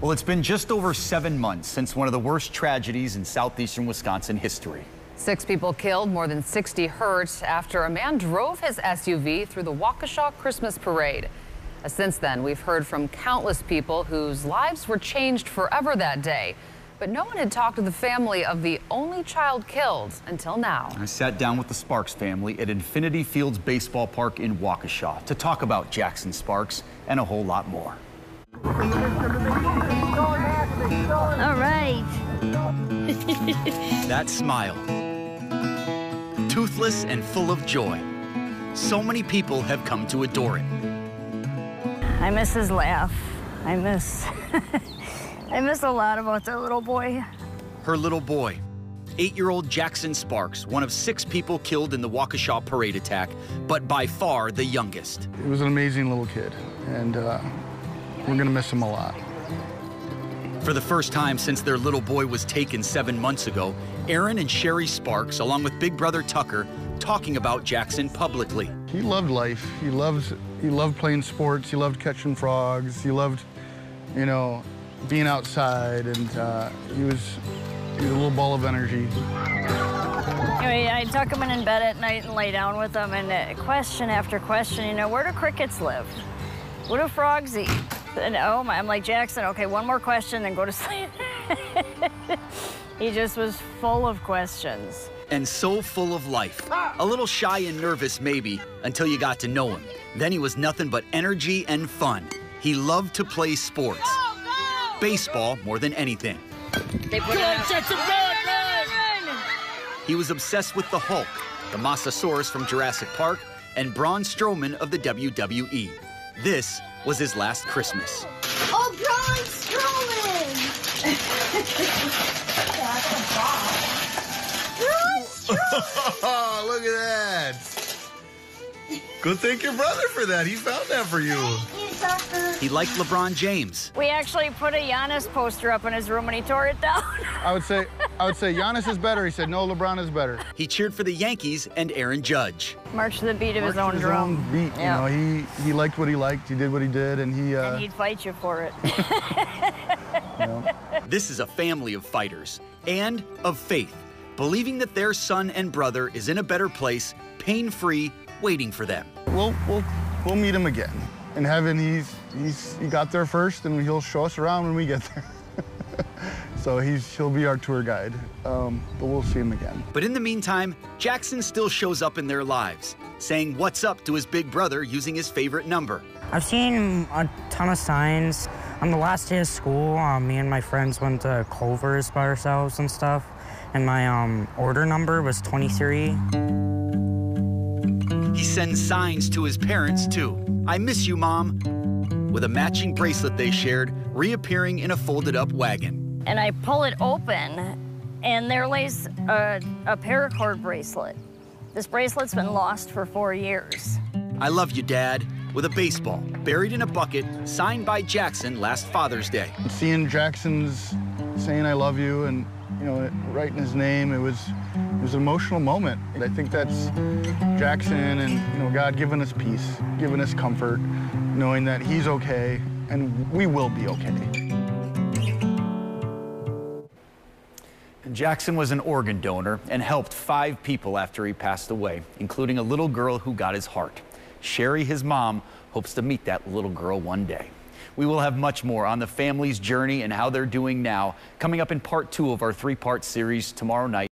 Well, it's been just over 7 months since one of the worst tragedies in southeastern Wisconsin history. 6 people killed, more than 60 hurt after a man drove his SUV through the Waukesha Christmas Parade. Since then, we've heard from countless people whose lives were changed forever that day. But no one had talked to the family of the only child killed until now. I sat down with the Sparks family at Infinity Fields Baseball Park in Waukesha to talk about Jackson Sparks and a whole lot more. All right. That smile, toothless and full of joy. So many people have come to adore it. I miss his laugh. I miss a lot about that little boy. Her little boy, 8-year-old Jackson Sparks, one of 6 people killed in the Waukesha Parade Attack, but by far the youngest. He was an amazing little kid, and we're gonna miss him a lot. For the first time since their little boy was taken 7 months ago, Aaron and Sheri Sparks, along with big brother Tucker, talking about Jackson publicly. He loved life. He loved playing sports. He loved catching frogs. He loved, you know, being outside, and he was a little ball of energy. Anyway, I tuck him in bed at night and lay down with him, and question after question, you know, where do crickets live? What do frogs eat? And oh my, I'm like, Jackson, okay, one more question, then go to sleep. He just was full of questions. And so full of life. A little shy and nervous maybe, until you got to know him. Then he was nothing but energy and fun. He loved to play sports. Go, go! Baseball more than anything. They put it out. He was obsessed with the Hulk, the Mosasaurus from Jurassic Park, and Braun Strowman of the WWE. This was his last Christmas. Oh, Braun Strowman! Braun Strowman! Oh, look at that. Go thank your brother for that. He found that for you. Thank you, Tucker. He liked LeBron James. We actually put a Giannis poster up in his room and he tore it down. I would say Giannis is better. He said, no, LeBron is better. He cheered for the Yankees and Aaron Judge. Marched to the beat of his Marched own his drum. own beat. Yeah. You know, he liked what he liked. He did what he did, and he. And he'd fight you for it. You know. This is a family of fighters and of faith, believing that their son and brother is in a better place, pain-free, waiting for them. We'll meet him again. In heaven, he got there first, and he'll show us around when we get there. So he'll be our tour guide, but we'll see him again. But in the meantime, Jackson still shows up in their lives, saying what's up to his big brother using his favorite number. I've seen a ton of signs. On the last day of school, me and my friends went to Culver's by ourselves and stuff, and my order number was 23. He sends signs to his parents, too. I miss you, Mom, with a matching bracelet they shared, reappearing in a folded-up wagon. And I pull it open, and there lays a paracord bracelet. This bracelet's been lost for 4 years. I love you, Dad, with a baseball buried in a bucket, signed by Jackson last Father's Day. Seeing Jackson's saying I love you and, you know, writing his name, it was an emotional moment. I think that's Jackson and, you know, God giving us peace, giving us comfort, knowing that he's okay and we will be okay. Jackson was an organ donor and helped 5 people after he passed away, including a little girl who got his heart. Sheri, his mom, hopes to meet that little girl one day. We will have much more on the family's journey and how they're doing now, coming up in part 2 of our 3-part series tomorrow night.